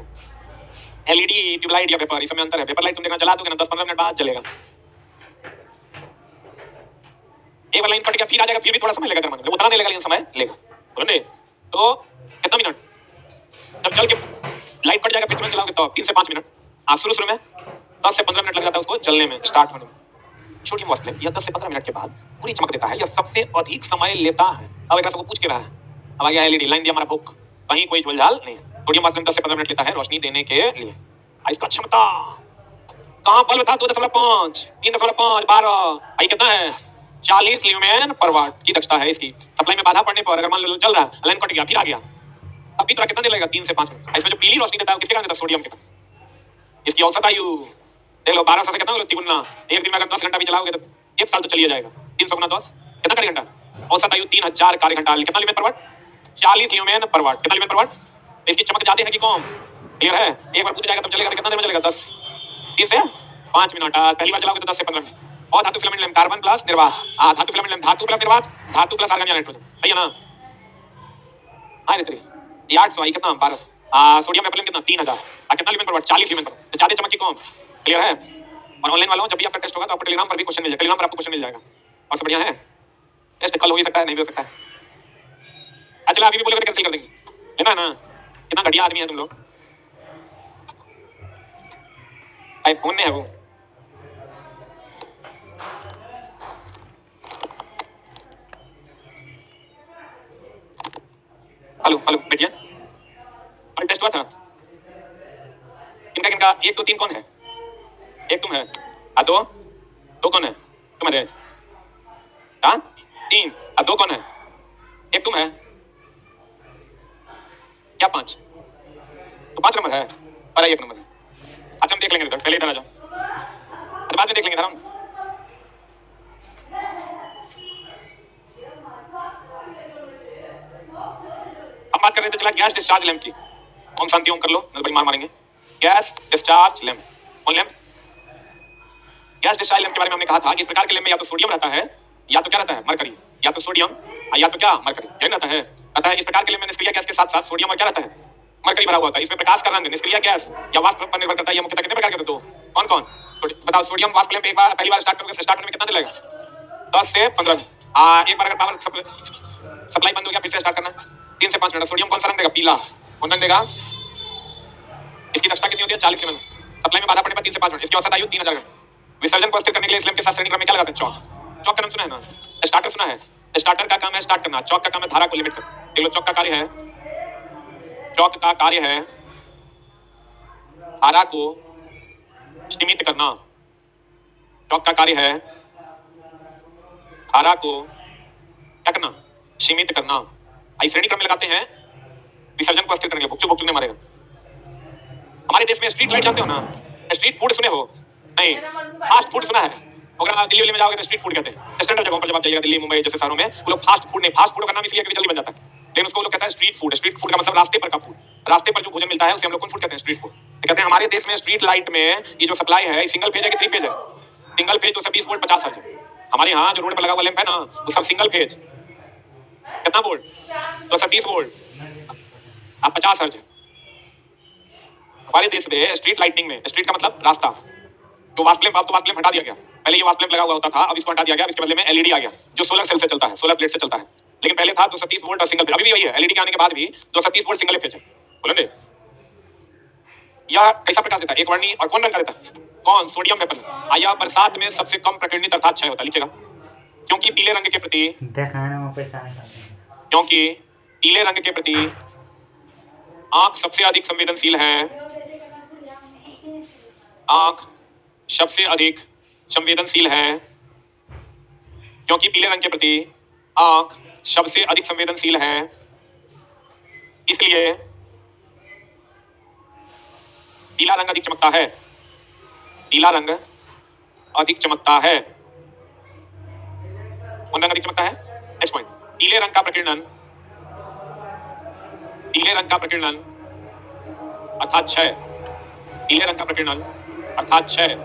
एलईडी ट्यूबलाइट या वेपर, इसमें अंतर है। वेपर लाइट तुम देखना जला दोगे ना 10-15 मिनट बाद जलेगा, एक बार लाइन कट गया फिर आ जाएगा, फिर भी थोड़ा समय लगेगा, मतलब उतना नहीं लगेगा लेकिन समय लेगा, बोले तो कितना मिनट जब जल के लाइट कट जाएगा फिर तुरंत चलाओगे तो 3 से 5 मिनट। शुरू में 10 से 15 मिनट लग जाता है उसको जलने में, स्टार्ट होने में। सोडियम वाष्प लैंप यह 10 से 15 मिनट के बाद पूरी चमक देता है, यह सबसे अधिक समय लेता है। अब एक सबको पूछ के रहा है, अब आ गया एलईडी, लाइन दिया हमारा बुक, कहीं कोई झोलझाल नहीं है। सोडियम वाष्प लैंप 10 से 15 मिनट लेता है रोशनी देने के लिए। इसका क्षमता कहाँ बल्ब था 2.5, 3.5, 12, भाई कितना है? 40 ल्यूमेन पर वाट की दक्षता है इसकी। सप्लाई में बाधा पड़ने पर अगर मान लो चल रहा है, लाइन कट गया फिर आ गया, तब भी तो कितना देर लगेगा? 3 से 5 मिनट। इसमें जो पीली रोशनी देता है किसके कारण देता है? सोडियम के कारण। इसकी औसत आयु देख लो 1200 से कितना होगा? 3 एक दिन में अगर 10 घंटा भी चलाओगे तो 1 साल तो चलिए जाएगा। 300 गुना 10 कितना कार्य घंटा? औसत आयु 3000 कार्य घंटा। कितना ल्यूमेन पर वाट? 40 ल्यूमेन पर वाट। कितना ल्यूमेन पर वाट? इसकी चमक ज्यादा है कि कम? क्लियर है? एक बार पूछ जाएगा तब चलेगा, कितना देर में चलेगा? 3 से 5 मिनट। पहली बार चलाओगे तो 10 से 15 मिनट। और धातु फिलामेंट लैंप कार्बन प्लस निर्वात, धातु फिलामेंट लैंप धातु प्लस निर्वात, धातु प्लस आर्गन या नाइट्रोजन, सही है ना? हां रे 800 कितना? 1200। सोडियम वेपर लैंप कितना? 3000। कितना ल्यूमेन पर वाट? 40 ल्यूमेन पर। तो ज्यादा चमक की कम। क्लियर है? और ऑनलाइन वालों जब भी आपका टेस्ट होगा तो आपको टेलीग्राम पर भी क्वेश्चन मिल जाएगा, टेलीग्राम पर आपको क्वेश्चन मिल जाएगा। और सब बढ़िया है, टेस्ट कल हो ही सकता है, नहीं भी हो सकता है। अच्छा अभी भी बोलोगे कैंसिल कर देंगे, है ना? कितना घटिया आदमी है तुम लोग। आईफोन में है वो। हेलो हेलो बैठिए, कल टेस्ट हुआ था किनका? 1 2 3 कौन है? एक तुम है, दो कौन है? तुम है। 3 दो कौन है? एक तुम है। क्या 5? तो 5 नंबर है और 1 नंबर है। अच्छा हम देख लेंगे, पहले इधर आ जाओ, तो बाद में देख लेंगे हम। अब बात कर रहे थे चला गैस डिस्चार्ज लैंप की। ओम शांति ओम कर लो, नहीं बड़ी मार मारेंगे। गैस डिस्चार्ज लैंप, कौन लैंप? गैस डिस्चार्ज लैंप के बारे में हमने कहा था कि इस प्रकार के लैंप में या तो सोडियम रहता है या तो क्या रहता है? मरकरी। या तो सोडियम या तो क्या? मरकरी। क्या रहता है? कहता है इस प्रकार के लैंप में निष्क्रिय गैस के साथ साथ सोडियम और क्या रहता है? मरकरी भरा हुआ होता है। इसमें प्रकाश का रंग निष्क्रिय गैस या वाष्प पर निर्भर करता है। यह मुख्यतः कितने प्रकार के होते हैं? कौन कौन? बताओ। सोडियम वाष्प लैंप एक बार पहली बार स्टार्ट करोगे, स्टार्ट होने में कितना देर लगेगा? 10 से 15 मिनट। एक बार अगर पावर सप्लाई बंद हो गया फिर से स्टार्ट करना, 3 से 5 मिनट। सोडियम कौन सा रंग देगा? पीला। कौन रंग देगा? इसकी दक्षता कितनी होती है? 40 ल्यूमेन। सप्लाई में बाधा पड़ने पर 3 से 5 मिनट। इसकी औसत आयु 3000 घंटे। विसर्जन को स्थिर करने के लिए इस लैंप के साथ श्रेणी क्रम में क्या लगाते हैं? चौक। चौक का नाम सुना है ना? स्टार्टर सुना है? स्टार्टर का काम है स्टार्ट करना, चौक का काम है धारा को लिमिट करना। देख लो, चौक का कार्य है, चौक का कार्य है धारा को सीमित करना। चौक का कार्य है धारा को क्या करना? सीमित करना। आई श्रेणी क्रम में लगाते हैं विसर्जन को स्थिर करने के लिए। भुक्चू भुक्चू नहीं मारेगा। हमारे देश में स्ट्रीट लाइट जानते हो ना? स्ट्रीट फूड सुने हो? नहीं। फास्ट फूड सुना है? अगर आप दिल्ली में जाओगे तो स्ट्रीट फूड कहते हैं। स्टैंडर्ड जगहों पर जब आप जाइएगा दिल्ली मुंबई जैसे शहरों में, वो लोग फास्ट फूड नहीं, फास्ट फूड का नाम इसलिए कि जल्दी बन जाता है, लेकिन उसको वो लोग कहता है स्ट्रीट फूड। स्ट्रीट फूड का मतलब रास्ते पर का फूड, रास्ते पर जो भोजन मिलता है उसे हम लोग कौन फूड कहते हैं? Street food. कहते हैं हमारे देश में स्ट्रीट लाइट में ये जो सप्लाई है सिंगल फेज है कि 3 फेज है? सिंगल फेज 220 वोल्ट 50 हर्ट्ज है। हमारे यहाँ जो रोड पर लगा हुआ लैंप है ना वो सब सिंगल फेज, कितना वोल्ट? 220 वोल्ट आप 50 हर्ट्ज। हमारे देश में स्ट्रीट लाइटिंग में, स्ट्रीट का मतलब रास्ता, जो वास्ट लैंप, अब तो वास्ट लैंप हटा दिया गया, पहले ये वास्ट लैंप लगा हुआ होता था, अब इसको हटा दिया गया, इसके बदले में एलईडी आ गया जो सोलर सेल से चलता है, सोलर प्लेट से चलता है। लेकिन पहले था 230 वोल्ट और सिंगल फेज, अभी भी वही है, एलईडी के आने के बाद भी 230 वोल्ट सिंगल फेज है। बोलेंगे यह कैसा प्रकाश देता है? एक वर्णी। और कौन रंग का देता है? कौन? Sodium vapour. आया बरसात में सबसे कम प्रकीर्णित अर्थात क्षय होता है, लिखिएगा। क्योंकि पीले रंग के प्रति, क्योंकि पीले रंग के प्रति आंख सबसे अधिक संवेदनशील है, आंख सबसे अधिक संवेदनशील है, क्योंकि पीले रंग के प्रति आंख सबसे अधिक संवेदनशील है, इसलिए पीला रंग अधिक चमकता है, पीला रंग अधिक चमकता है। कौन रंग अधिक चमकता है? नेक्स्ट पॉइंट, पीले रंग का प्रकीर्णन, पीले रंग का प्रकीर्णन अर्थात क्षय, पीले रंग का प्रकीर्णन अर्थात क्षय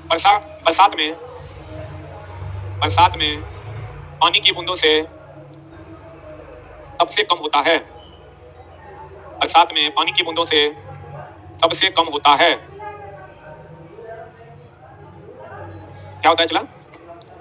बरसात में पानी की बूंदों से सबसे कम होता है, बरसात में पानी की बूंदों से सबसे कम होता है। क्या होता है चला?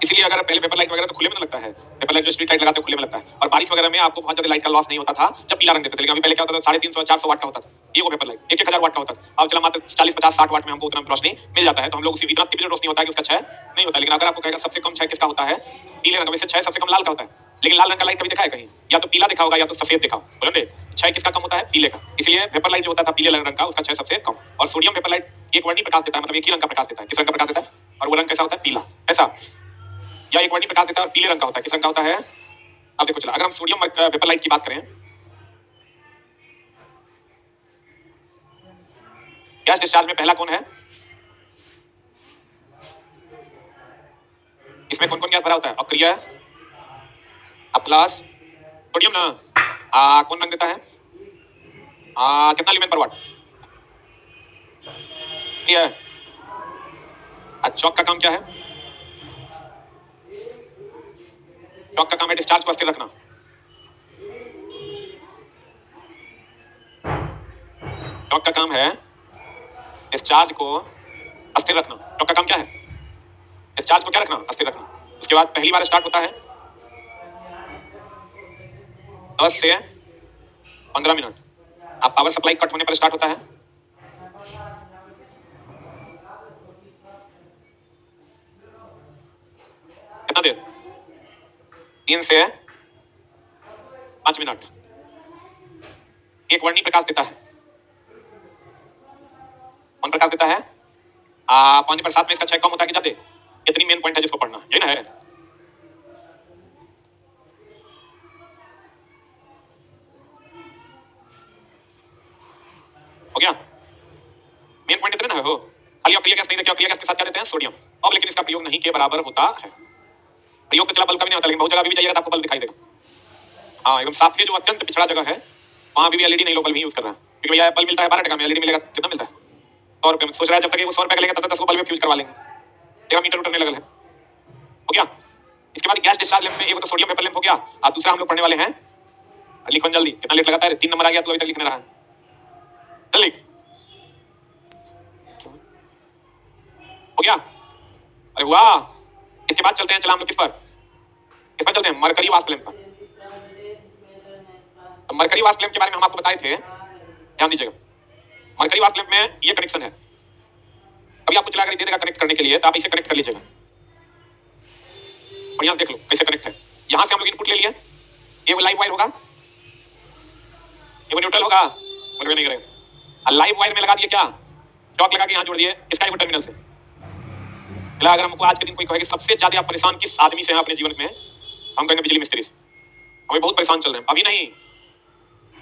इसलिए अगर पहले पेपर लाइट वगैरह तो खुले में लगता है, पेपर लाइट जो स्ट्रीट लाइट लगाते हैं खुले में लगता है, और बारिश वगैरह में आपको बहुत ज्यादा लाइट का लॉस नहीं होता था जब पीला रंग देते थे। लेकिन अभी पहले क्या होता था, 350-400 वाट का होता था ये वो पेपर लाइट, 1000 वाट का होता था। अब चला मात्र 40-50-60 वाट में हमको उतना रोशनी मिल जाता है, तो हम लोग उसी इतना तीव्र रोशनी होता है कि उसका क्षय नहीं होता। लेकिन अगर आपको कहेगा सबसे कम क्षय किसका होता है? पीले रंग। वैसे क्षय सबसे कम लाल का होता है, लेकिन लाल रंग का लाइट कभी देखा है कहीं? या तो पीला देखा होगा या तो सफेद देखा। बोलेंगे क्षय किसका कम होता है? पीले का। इसलिए वेपर लाइट जो होता था पीले रंग का, उसका क्षय सबसे कम। और सोडियम वेपर लाइट एक वर्णी प्रकाश देता है, मतलब एक ही रंग का प्रकाश देता है। किस रंग का प्रकाश देता है? और वो रंग कैसा होता है? पीला। ऐसा या एक वर्णी प्रकाश देता है और पीले रंग का होता है। किस रंग का होता है? अब देखो चला, अगर हम सोडियम वेपर लाइट की बात करें, गैस डिस्चार्ज में पहला कौन है? इसमें कौन कौन गैस भरा होता है? अक्रिय, प्लस सोडियम ना। कौन रंग देता है? कितना ल्यूमेन पर वाट? ये चौक का काम क्या है? चौक का काम है डिस्चार्ज को स्थिर रखना। चौक का काम है डिस्चार्ज को अस्थिर रखना। चौक का काम क्या है? डिस्चार्ज को क्या रखना? अस्थिर रखना। उसके बाद पहली बार स्टार्ट होता है 10 से 15 मिनट। आप पावर सप्लाई कट होने पर स्टार्ट होता है कितना देर? 3 से 5 मिनट। एक वर्णी प्रकाश देता है। कौन प्रकाश देता है? पानी बरसात में इसका क्षय कम होता है कि ज्यादा? इतनी मेन पॉइंट है जिसको पढ़ना, ये ना है। हो गया? मेन पॉइंट इतने ना है हो। खाली आप प्रिय गैस नहीं देते, प्रिय गैस के साथ क्या देते हैं? सोडियम। अब लेकिन इसका प्रयोग नहीं के बराबर होता है। प्रयोग तो चला बल्ब का भी नहीं होता, लेकिन बहुत जगह भी जाइएगा तो आपको बल्ब दिखाई देगा। एकदम साफ के जो अत्यंत पिछड़ा जगह है वहां भी एलईडी नहीं, लोग बल्ब ही यूज कर रहा है। क्योंकि भैया बल्ब मिलता है 12 टका में, एलईडी मिलेगा कितना मिलता है? 100 रुपये में। सोच रहा है जब तक वो 100 रुपये का लेगा तब तक 10 बल्ब फ्यूज करवा लेंगे, तेरा मीटर उठने लगल है। हो गया? इसके बाद गैस डिस्चार्ज लैंप में एक तो सोडियम वेपर लैंप हो गया, और दूसरा हम लोग पढ़ने वाले हैं, लिखो जल्दी, कितना लेट लगाता है? 3 नंबर आ गया तो अभी तक लिखने रहा है, जल्दी। हो गया? अरे वाह! इसके बाद चलते हैं, चला हम लोग किस पर चलते हैं? मरकरी वाष्प लैंप पर। तो मरकरी वाष्प लैंप के बारे में हम आपको बताए थे, ध्यान दीजिएगा। मरकरी वाष्प लैंप में ये कनेक्शन है, अभी आपको चला कर दे देगा कनेक्ट करने के लिए, तो आप इसे कनेक्ट कर लीजिएगा। और यहाँ देख लो कैसे कनेक्ट है। यहां से हम लोग इनपुट ले लिए, ये वो लाइव वायर होगा, ये वो न्यूट्रल होगा, बोलवे नहीं करेगा। लाइव वायर में लगा दिए क्या? चौक लगा के यहाँ जोड़ दिए इसका एक टर्मिनल से। अगर हमको आज के दिन कोई कहे कि सबसे ज्यादा आप परेशान किस आदमी से हैं अपने जीवन में, हम कहेंगे बिजली मिस्त्री से। हमें बहुत परेशान चल रहे हैं, अभी नहीं,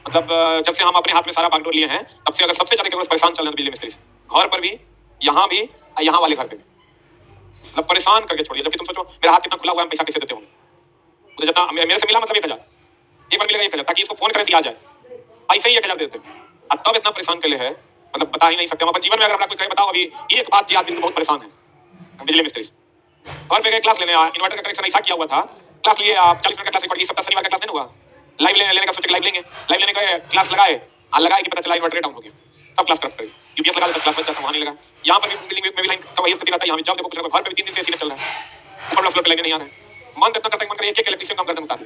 मतलब जब से हम अपने हाथ में सारा बागडोर लिए हैं तब से अगर सबसे ज्यादा केवल परेशान चल रहे हैं बिजली मिस्त्री से। घर पर भी यहाँ भी, यहाँ वाले घर पे भी, मतलब परेशान करके छोड़िए। जबकि तुम सोचो मेरा हाथ कितना खुला हुआ है, हम पैसा कैसे देते होंगे। मुझे जितना मेरे से मिला मतलब 1,000, एक बार मिलेगा 1,000, ताकि इसको फोन करें दिया जाए, ऐसे ही 1,000 देते हैं। अब तब इतना परेशान के लिए है, मतलब बता ही नहीं सकते हम अपन जीवन में। अगर हमरा कोई कहे बताओ अभी एक बात जी आदमी तो बहुत परेशान है, बिजली मिस्त्री घर पे गए क्लास लेने, इन्वर्टर का कनेक्शन ऐसा किया हुआ था, क्लास लिए आप 40 मिनट का क्लास रिकॉर्ड की, सप्ताह शनिवार का क्लास नहीं हुआ, लाइव लेने का सोचे लाइव लेंगे, लाइव लेने गए क्लास लगाए, लगाए कि पता चला इन्वर्टर डाउन हो गया, सब क्लास करते हैं यूपीएस लगा तो क्लास बच्चा वहां नहीं लगा। यहाँ पर भी बिल्डिंग में भी लाइन का वही स्थिति रहता है, यहाँ जब देखो कुछ घर पे भी 3 दिन से एसी चल रहा है, ऊपर फ्लोर पे लाइन नहीं आ रहा है, मन इतना करता है मन करे एक इलेक्ट्रिशियन काम करते उतार।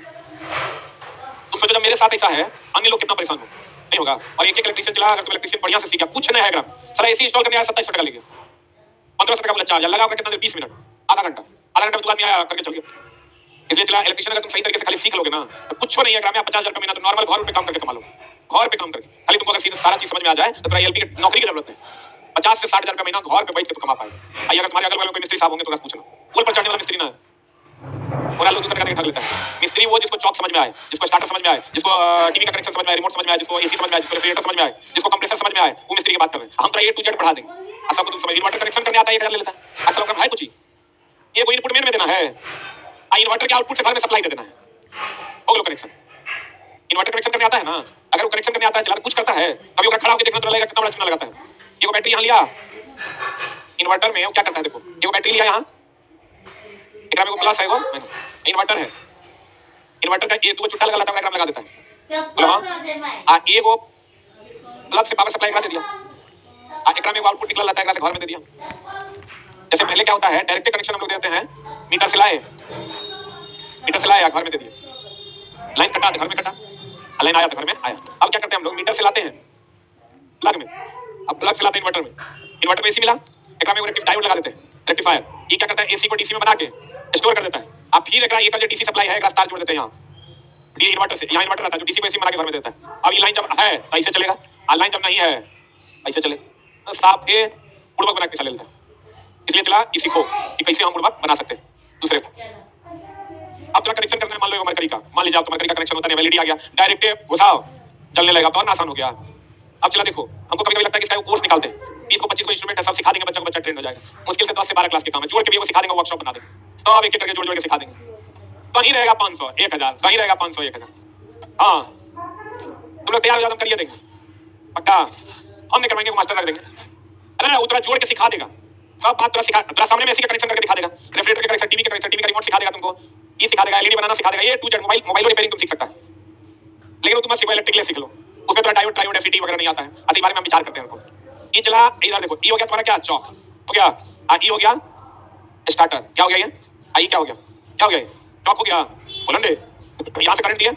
तुम सोचो जब मेरे साथ ऐसा है अन्य लोग कितना परेशान हो, नहीं होगा। और एक इलेक्ट्रिशियन चला, अगर तुम इलेक्ट्रिशियन बढ़िया से सीखा, कुछ नहीं है ग्राम सर एसी इंस्टॉल करने आया 27 टका लेके, 1500 टका बोला चार्ज लगा, कितना देर 20 मिनट, आधा घंटा में तो आदमी आया करके चल गया। इसलिए चला इलेक्ट्रिशियन अगर तुम सही तरीके से खाली सीख लोगे ना तो कुछ नहीं है ग्राम में, 50,000 रुपये महीना तो नॉर्मल घर पे काम करके कमा लो, घर पे काम करके। खाली तुमको अगर सीधा सारा चीज समझ में आ जाए तो एलपी की नौकरी की जरूरत है, 50 से 60,000 का महीना घर पे बैठ के तो कमा पाएगा। अगर तुम्हारे अगल बगल कोई मिस्त्री साहब होंगे तो पूछना, पुल पर चढ़ने वाला मिस्त्री ना है, और लोग दूसरे का ठग लेता है। मिस्त्री वो जिसको चौक समझ में आए, जिसको स्टार्टर समझ में आए, जिसको टीवी का कनेक्शन समझ में आए, रिमोट समझ में आए, जिसको एसी समझ में आए, जिसको रेफ्रिजरेटर समझ में आए, जिसको कंप्रेसर समझ में आए, वो मिस्त्री की बात कर रहे हैं। हम तो A to Z पढ़ा देंगे, सब तुम समझ। इन्वर्टर कनेक्शन करने आता है 1,000 ले लेता है, असल काम है कुछ ही, ये कोई इनपुट मेन में देना है, इन्वर्टर के आउटपुट से घर में सप्लाई दे देना है, हो गया कनेक्शन। इन्वर्टर कनेक्शन करने आता है ना, अगर वो कनेक्शन करने आता है चला कुछ करता है, कभी वो खड़ा होकर देखना तो लगेगा कितना बड़ा चूना लगाता है। ये बैटरी यहाँ लिया इन्वर्टर में, वो क्या करता है देखो, ये बैटरी लिया यहाँ, एकरा में वो प्लस है, वो इन्वर्टर है, इन्वर्टर का एक दो चुट्टा लगा लेता है, लगा देता है, हां ये वो प्लग से पावर सप्लाई करा दे दिया, एकरा में वो आउटपुट निकल लाता है, एकरा से घर में दे दिया। जैसे पहले क्या होता है डायरेक्ट कनेक्शन हम लोग देते हैं, मीटर से लाए घर में दे दिया, लाइन कटा घर में कटा, लाइन आया तो घर में आया। अब क्या करते हैं हम लोग, मीटर से लाते हैं प्लग में, अब प्लग से लाते हैं इन्वर्टर में एसी मिला, एकरा में वो रेक्टिफायर डायोड लगा देते हैं, रेक्टिफायर ये क्या करता है एसी को डीसी में बना के स्टोर कर देता है। अब फिर एकरा ये का जो डीसी सप्लाई है, एकरा तार जोड़ देते हैं यहाँ, ये इन्वर्टर से, यहाँ इन्वर्टर रहता है जो डीसी को एसी में बना के घर में देता है। अब ये लाइन जब है तो ऐसे चलेगा, और लाइन जब नहीं है ऐसे चले, तो साफ के बुड़बक बना के चले लेता है। इसलिए चला इसी को कि कैसे हम बुड़बक बना सकते हैं दूसरे को। अब तेरा कनेक्शन करना है, मान लो मरकरी का, मान लीजिए आप तो मरकरी का कनेक्शन होता है, एलईडी आ गया, डायरेक्ट घुसाओ जलने लगेगा, तो और आसान हो गया। अब चला देखो, हमको कभी कभी लगता है कि इसका कोर्स निकालते हैं, 20 को 25 को इंस्ट्रूमेंट है, सब सिखा देंगे, बच्चा को बच्चा ट्रेंड हो जाएगा। मुश्किल से 10 से 12 क्लास के काम है, जोड़ के भी वो सिखा देंगे, वर्कशॉप बना देंगे, सब एक एक करके जोड़ जोड़ के सिखा देंगे, तो नहीं रहेगा 500 1000, कहीं रहेगा 500 1000। हाँ तुम लोग तैयार हो जाओ, हम करिए देंगे पक्का, हम नहीं करवाएंगे, मास्टर रख देंगे, अरे उतना जोड़ के सिखा देगा, सब बात तुरा सिखा, तुरा सामने में एसी का कनेक्शन करके दिखा देगा, रेफ्रिजरेटर का कनेक्शन, टीवी का कनेक्शन, टीवी का रिमोट सिखा देगा तुमको, ये सिखा देगा, एलईडी बनाना सिखा देगा, ये टू जेड मोबाइल रिपेयरिंग तुम सीख सकता है। लेकिन तुम सिर्फ इलेक्ट्रिकल सीख लो, उसमें थोड़ा डायोड ट्रायोड एफईटी वगैरह नहीं आता है। अच्छा इस बारे में हम विचार करते हैं। ये चला इधर देखो, ये हो गया तुम्हारा क्या चौक हो गया, ये हो गया स्टार्टर, क्या हो गया ये क्या हो गया, क्या हो गया, चौक हो गया, बोलन दे यहाँ से करंट दिया,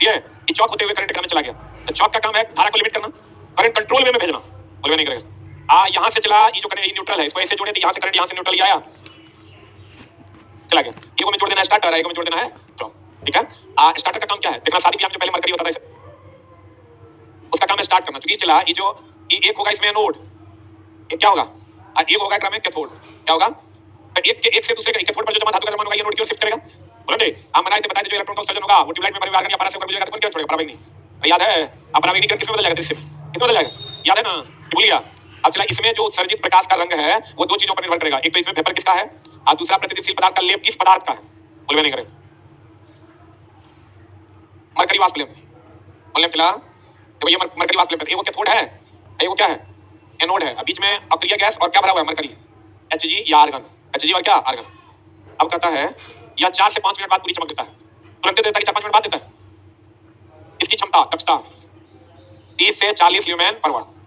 ये चौक होते हुए करंट में चला गया, तो चौक का काम है धारा को लिमिट करना, करंट कंट्रोल वे में भेजना, बोलवे नहीं करेगा। यहाँ से चला, ये जो करंट न्यूट्रल है, इसको ऐसे जोड़े, यहाँ से करंट यहाँ से न्यूट्रल आया चला गया, ये को में जोड़ देना है स्टार्टर, ये को में जोड़ देना है चौक, ठीक है। स्टार्टर का काम क्या है, देखना शादी ब्याह में जो पहले मरकरी होता था उसका काम है स्टार्ट करना, क्योंकि चला ये जो ये एक होगा इसमें एनोड, ये क्या होगा, और एक होगा एकरा में कैथोड, क्या होगा, तो एक से दूसरे कैथोड पर जो जमा धातु का जमा होगा ये एनोड की ओर शिफ्ट करेगा, बोलो नहीं हम बनाए थे, बताए थे जो इलेक्ट्रॉन का उत्सर्जन होगा वो ट्यूबलाइट में परिवार का पारा से ऊपर गुजरेगा तो क्या छोड़ेगा, परावैगिक नहीं, याद है अब परावैगिक किसमें बदल जाएगा, किसमें बदल जाएगा, याद है ना, बोलिए। अब चला इसमें जो उत्सर्जित प्रकाश का रंग है वो दो चीजों पर निर्भर करेगा, एक तो इसमें वेपर किसका है और दूसरा प्रतिदीप्तिशील पदार्थ का लेप किस पदार्थ का है, बोलवे नहीं करेगा। मरकरी वाष्प लेप, बोलने चला ये मरकरी वाष्प लेप, ये वो कैथोड है, ये वो क्या है एनोड है, बीच में अक्रिय गैस और क्या भरा हुआ है मरकरी, Hg या आर्गन, Hg और क्या आर्गन। अब कहता है यह 4 से 5 मिनट बाद पूरी चमक देता है, तुरंत देता है कि 4-5 मिनट बाद देता है। इसकी क्षमता दक्षता 30 से 40 ल्यूमेन पर वाट।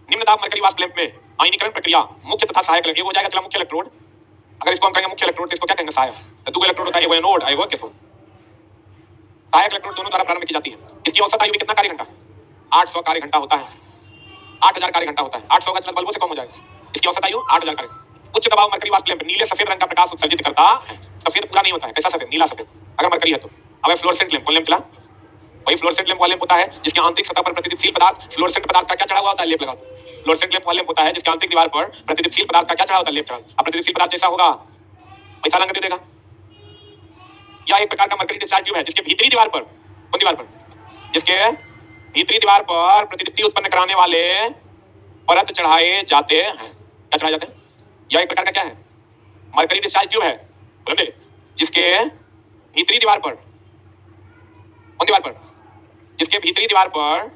निम्न दाब मरकरी वाष्प लेप में आयनीकरण प्रक्रिया मुख्य तथा सहायक इलेक्ट्रोड, हो जाएगा चला मुख्य इलेक्ट्रोड, अगर इसको हम कहेंगे मुख्य इलेक्ट्रोड तो इसको क्या कहेंगे सहायक, तो दो इलेक्ट्रोड होता है, एगो एनोड एगो कैथोड। सहायक इलेक्ट्रोड दोनों द्वारा प्रारंभ की जाती है। इसकी औसत आयु कितना कार्य घंटा, 800 कार्य घंटा होता है, 8000 कार्य घंटा होता है, 800 का चला बल्बों से कम हो जाएगा, इसकी औसत आयु 8000 कार्य। उच्च दबाव मरकरी वाष्प लेप नीले सफेद रंग का प्रकाश उत्सर्जित करता है, सफेद पूरा नहीं होता है, कैसा सफेद, नीला सफेद अगर मरकरी है तो। अब फ्लोरेसेंट लैंप, बोलने चला वही फ्लोरेसेंट लैंप वाला लैंप होता है जिसके आंतरिक सतह पर प्रतिदीप्तिशील पदार्थ फ्लोरेसेंट पदार्थ का क्या चढ़ा हुआ होता है, लेप लगा होता है। फ्लोरेसेंट लैंप वाला लैंप होता है जिसके आंतरिक दीवार पर प्रतिदीप्तिशील पदार्थ का क्या चढ़ा होता है, लेप चढ़ा। अब प्रतिदीप्तिशील पदार्थ जैसा होगा वैसा रंग दे देगा। या एक प्रकार का मरकरी डिस्चार्ज ट्यूब है जिसके भीतरी दीवार पर, कौन दीवार पर, जिसके भीतरी दीवार पर प्रतिदीप्ति उत्पन्न कराने वाले परत चढ़ाए जाते हैं, क्या चढ़ाए जाते हैं? यह एक प्रकार का क्या है? मरकरी डिस्चार्ज ट्यूब है, बोले, जिसके भीतरी दीवार पर, कौन दीवार पर? जिसके भीतरी दीवार पर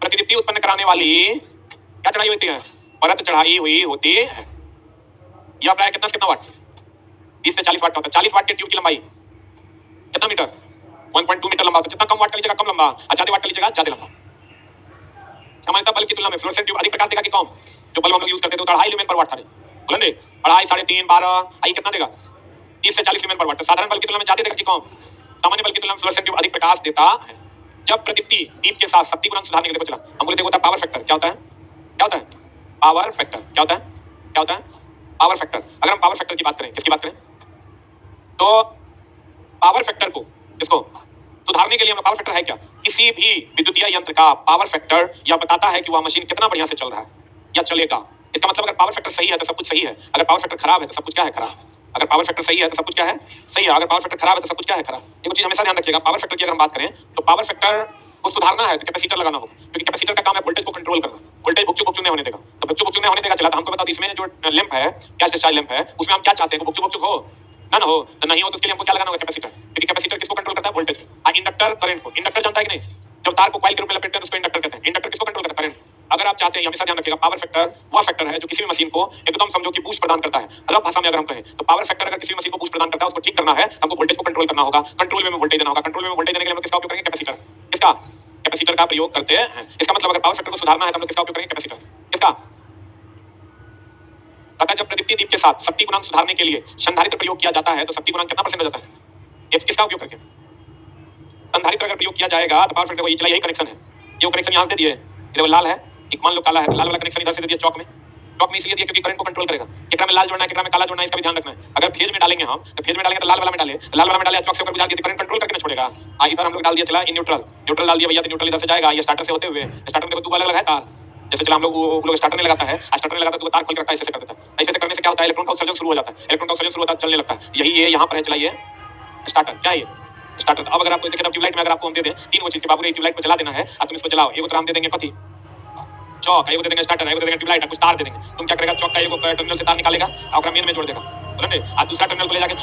प्रतिदीप्ति उत्पन्न कराने वाली क्या चढ़ाई होती है? परत चढ़ाई हुई होती है। यह प्राय कितना कितना वाट? 20 से 40 वाट का होता है। 40 वाट के ट्यूब की लंबाई कितना मीटर? 1.2 मीटर लंबा होता है। जितना कम वाट का लीजिएगा कम लंबा, ज्यादा वाट का लीजिएगा ज्यादा लंबा। सामान्यतः बल्ब की तुलना में फ्लोरेसेंट ट्यूब अधिक प्रकाश देगा कि कम? जो बल्ब हम लोग यूज करते थे तो 2.5 लुमेन पर वाट था, बोलेंगे 2.5, 3.5, 12, आई कितना देगा? 30 से 40 लुमेन पर वाट। साधारण बल्ब की तुलना में ज्यादा देगा कि कम? सामान्य बल्ब की तुलना में फ्लोरेसेंट ट्यूब अधिक प्रकाश देता है। जब प्रदीप्ति दीप के साथ शक्ति गुणांक सुधारने के लिए चला, हम बोलते होता है पावर फैक्टर। क्या होता है? क्या होता है? Power factor. क्या होता है? क्या होता है? Power factor. अगर हम पावर फैक्टर की बात करें, किसकी बात करें? तो पावर फैक्टर को, इसको सुधारने के लिए पावर फैक्टर है क्या? किसी भी विद्युतीय यंत्र का पावर फैक्टर यह बताता है कि वह मशीन कितना बढ़िया से चल रहा है या चलेगा। इसका मतलब अगर पावर फैक्टर सही है तो सब कुछ सही है, अगर पावर फैक्टर खराब है तो सब कुछ क्या है? खराब। अगर पावर फैक्टर सही है तो सब कुछ क्या है? सही है। अगर पावर फैक्टर खराब है तो सब कुछ क्या है? खराब। एक चीज हमेशा ध्यान रखिएगा, पावर फैक्टर की अगर हम बात करें तो पावर फैक्टर को सुधारना है तो कैपेसिटर लगाना होगा, क्योंकि कैपेसिटर का काम है वोल्टेज को कंट्रोल करना। वोल्टेज भुकचुक नहीं होने देगा, तो भुकचुक नहीं होने देगा चला। तो हमको बताओ इसमें जो लैंप है, गैस डिस्चार्ज लैंप है, उसमें हम क्या चाहते हैं? भुकचुक हो ना हो, तो नहीं हो तो उसके लिए हमको क्या लगाना होगा? कैपेसिटर। क्योंकि कैपेसिटर किसको कंट्रोल करता है? वोल्टेज। इंडक्टर करंट को। इंडक्टर जानता है कि नहीं? जब तार को कॉइल के रूप में लपेटते हैं तो उसको इंडक्टर कहते हैं। इंडक्टर किसको कंट्रोल करता है? करंट। अगर आप चाहते हैं, हमेशा ध्यान रखिएगा, पावर फैक्टर वह फैक्टर है जो किसी भी मशीन को एकदम समझो कि बूस्ट प्रदान करता है। अलग भाषा में अगर हम कहें तो पावर फैक्टर अगर किसी भी मशीन को बूस्ट प्रदान करता है, उसको ठीक करना है, हमको वोल्टेज को कंट्रोल करना होगा, कंट्रोल में वोल्टेज देना होगा। कंट्रोल में वोल्टेज देने के लिए हम किसका उपयोग करेंगे? कैपेसिटर। किसका? कैपेसिटर का प्रयोग करते हैं। इसका मतलब अगर पावर फैक्टर को सुधारना है तो हम लोग किसका उपयोग करेंगे? कैपेसिटर। किसका? अतः जब प्रदीप्ति दीप के साथ शक्ति गुणांक सुधारने के लिए संधारित्र प्रयोग किया जाता है तो शक्ति गुणांक कितना परसेंट हो जाता है? ये किसका उपयोग करके? संधारित्र अगर प्रयोग किया जाएगा तो पावर फैक्टर को, ये चला यही कनेक्शन है, ये कनेक्शन यहाँ दे दिए, इधर लाल है, एक मान लो काला है, लाल वाला कनेक्शन इधर से दे दिया चौक में। चौक में इसलिए दिया क्योंकि करंट को कंट्रोल करेगा। कितना में लाल जोड़ना है, कितना में काला जोड़ना है, इसका भी ध्यान रखना है। अगर फेज में डालेंगे हम तो फेज में डालेंगे तो लाल वाला में डालें, लाल वाला में डाले चौक से ऊपर गुजार दिया, करंट कंट्रोल करके ना छोड़ेगा। इधर हम लोग डाल दिया चला न्यूट्रल, न्यूट्रल डाल दिया भैया तो न्यूट्रल इधर से जाएगा, ये स्टार्टर से होते हुए, स्टार्टर में दो अलग अलग है तार। जैसे चला हम लोग स्टार्टर में लगाता है, स्टार्टर में लगाता है तो तार खोल के रखता है, ऐसे कर देता है। ऐसे करने से क्या होता है? इलेक्ट्रॉन का उत्सर्जन शुरू हो जाता है, इलेक्ट्रॉन का उत्सर्जन शुरू होता है, चलने लगता है। यही ये यहाँ पर है, चलाइए स्टार्टर। क्या है ये? स्टार्टर। अब अगर आपको देखिए ट्यूबलाइट में अगर आपको हम दे दें तीन वो चीज के बाबू ने ट्यूबलाइट को जला देना है, अब तुम इसको जलाओ। एक तो हम दे देंगे कथी? चौक। एक दे देंगे स्टार्टर, एक दे देंगे ट्यूबलाइट, कुछ तार दे देंगे। तुम क्या करेगा? चौक का एक टर्मिनल से तार निकालेगा और मेन में जोड़ देगा, समझे? और दूसरा टर्मिनल को ले जाके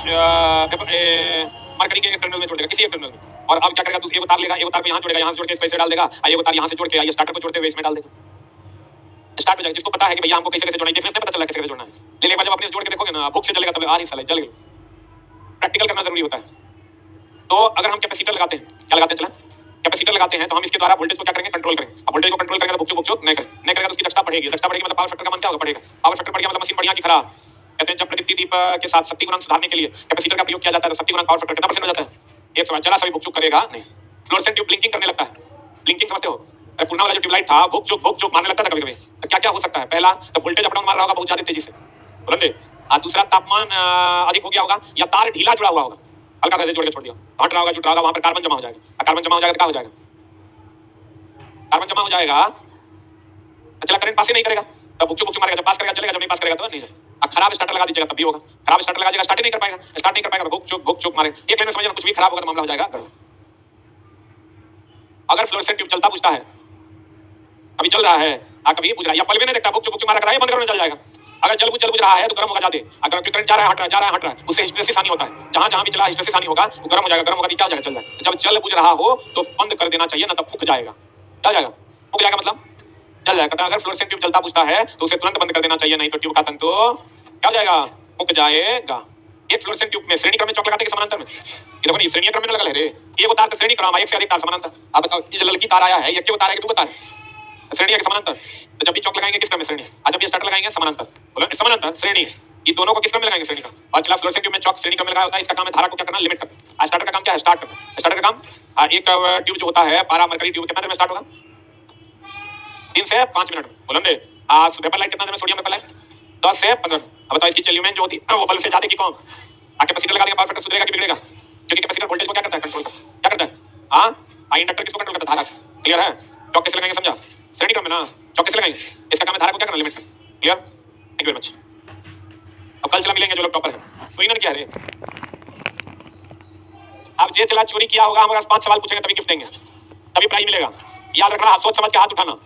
मरकरी के एक टर्मिनल में जोड़ देगा, किसी एक टर्मिनल में। और अब क्या करेगा? दूसरे को तार लेगा, एक तार को यहाँ जोड़ेगा, यहाँ से जोड़ के इसको डाल देगा, एक तार यहाँ से जोड़ के ये स्टार्टर को जोड़ते हुए इसमें डाल देगा, स्टार्ट हो जाएगा। जिसको पता है कि भैया हमको कैसे कैसे जोड़ना है, देखने से पता चला कैसे कैसे जोड़ना है। लेकिन एक बार जब अपने जोड़ के देखोगे ना, भूख से जलेगा तब आ रही साले जल गई। प्रैक्टिकल करना जरूरी होता है। तो अगर हम कैपेसिटर लगाते हैं, क्या लगाते हैं? चला कैपेसिटर लगाते हैं तो हम इसके द्वारा वोल्टेज को क्या करेंगे? कंट्रोल करेंगे। अब वोल्टेज को कंट्रोल करेंगे तो भुक नहीं करेगा तो उसकी दक्षता बढ़ेगी। दक्षता बढ़ेगी मतलब पावर फैक्टर का मान क्या होगा? बढ़ेगा। पावर फैक्टर बढ़ गया मतलब मशीन बढ़िया की खराब। कहते हैं जब प्रदीप्ति दीप के साथ शक्ति गुणांक सुधारने के लिए कैपेसिटर का प्रयोग किया जाता है तो शक्ति गुणांक पावर फैक्टर कितना परसेंट हो जाता है? एक सवाल, जरा सा भी भुक करेगा नहीं। फ्लोरेसेंट ट्यूब ब्लिंकिंग करने लगता है, ब्लिंकिंग समझते हो? पूर्णा वाला जो ट्यूबलाइट था भुक चुक मारने लगता था कभी कभी। तो क्या क्या हो सकता है? पहला तो वोल्टेज अप डाउन मार रहा होगा बहुत ज्यादा तेजी से, बोलेंगे। और दूसरा तापमान अधिक हो गया होगा या तार ढीला जुड़ा हुआ होगा, हल्का कर जोड़ के छोड़ दिया, हट रहा होगा, जुट रहा होगा, वहां पर कार्बन जमा हो जाएगा। कार्बन जमा हो जाएगा तो क्या हो जाएगा? कार्बन जमा हो जाएगा, चला करंट पास ही नहीं करेगा, तब भुक मारेगा। जब पास करेगा चलेगा, जब नहीं पास करेगा तो नहीं जाएगा। खराब स्टार्टर लगा दीजिएगा तब भी होगा, खराब स्टार्टर लगा दीजिएगा स्टार्ट नहीं कर पाएगा, स्टार्ट नहीं कर पाएगा, भुक चुक मारेगा। एक लाइन में समझना, कुछ भी खराब होगा तो मामला हो जाएगा। अगर फ्लोरेसेंट ट्यूब चलता बुझता है, अभी चल रहा है, कभी बुझ रहा है या बल्ब नहीं देखता, भुक मारा कराए बंद करना चल जाएगा। अगर जल बुझ रहा है तो गर्म होगा ज्यादा, अगर करंट जा रहा है हट रहा है, उससे हिस्टेरिसिस हानि होता है। जहां जहां भी चला हिस्टेरिसिस हानि होगा, वो गर्म हो जाएगा, गर्म होगा क्या हो जाएगा? चल जाएगा। जब जल बुझ रहा हो तो बंद कर देना चाहिए, ना तब फूक जाएगा। क्या हो जाएगा? फूक जाएगा मतलब जल जाएगा। अगर फ्लोरेसेंट ट्यूब चलता बुझता है तो उसे तुरंत बंद कर देना चाहिए, नहीं तो ट्यूब का तंतु क्या हो जाएगा? फूक जाएगा। एक फ्लोरेसेंट ट्यूब में श्रेणी क्रम में चौक लगाते हैं समानांतर में, ये देखो नहीं श्रेणी क्रम में लगा है रे, एक तार तो श्रेणी क्रम, एक से अधिक तार समानांतर। अब बताओ ये लड़की तार आया है, ये क्यों तार है कि दो तार श्रेणी है समानांतर? तो जब भी चौक लगाएंगे किस क्रम में? श्रेणी। और जब ये स्टार्टर लगाएंगे समानांतर, बोलो समानांतर श्रेणी, ये दोनों को किस क्रम में लगाएंगे? श्रेणी का। और चला फ्लोरेसेंट ट्यूब में चौक श्रेणी क्रम में लगाया होता है, इसका काम है धारा को क्या करना? लिमिट करना। स्टार्टर का काम क्या है? स्टार्ट करना। स्टार्टर का काम एक ट्यूब जो होता है पारा मरकरी ट्यूब कितना देर में स्टार्ट होगा? 3 से 5 मिनट में, बोलो वेपर लाइट कितना देर में? सोडियम वेपर लाइट 10 से 15। अब बताओ इसकी ल्यूमेन जो होती है वो बल्ब से ज्यादा की कौन? कैपेसिटर लगा देगा, पावर फैक्टर सुधरेगा कि बिगड़ेगा? क्योंकि कैपेसिटर वोल्टेज को क्या करता है? कंट्रोल करता है। क्या करता है? हां, इंडक्टर किसको कंट्रोल करता है? धारा। क्लियर है? चौक कैसे लगाएंगे समझा? श्रेणी क्रम में ना, चौक कैसे लगाएंगे? इसका काम है धारा को क्या करना? लिमिट करना। Clear? Thank you very much. अब कल चला मिलेंगे जो लोग टॉपर है, तो इन्होंने क्या है? अब जे चला चोरी किया होगा, हमारे 5 सवाल पूछेंगे तभी गिफ्ट देंगे, तभी प्राइज मिलेगा। याद रखना, सोच समझ के हाथ उठाना।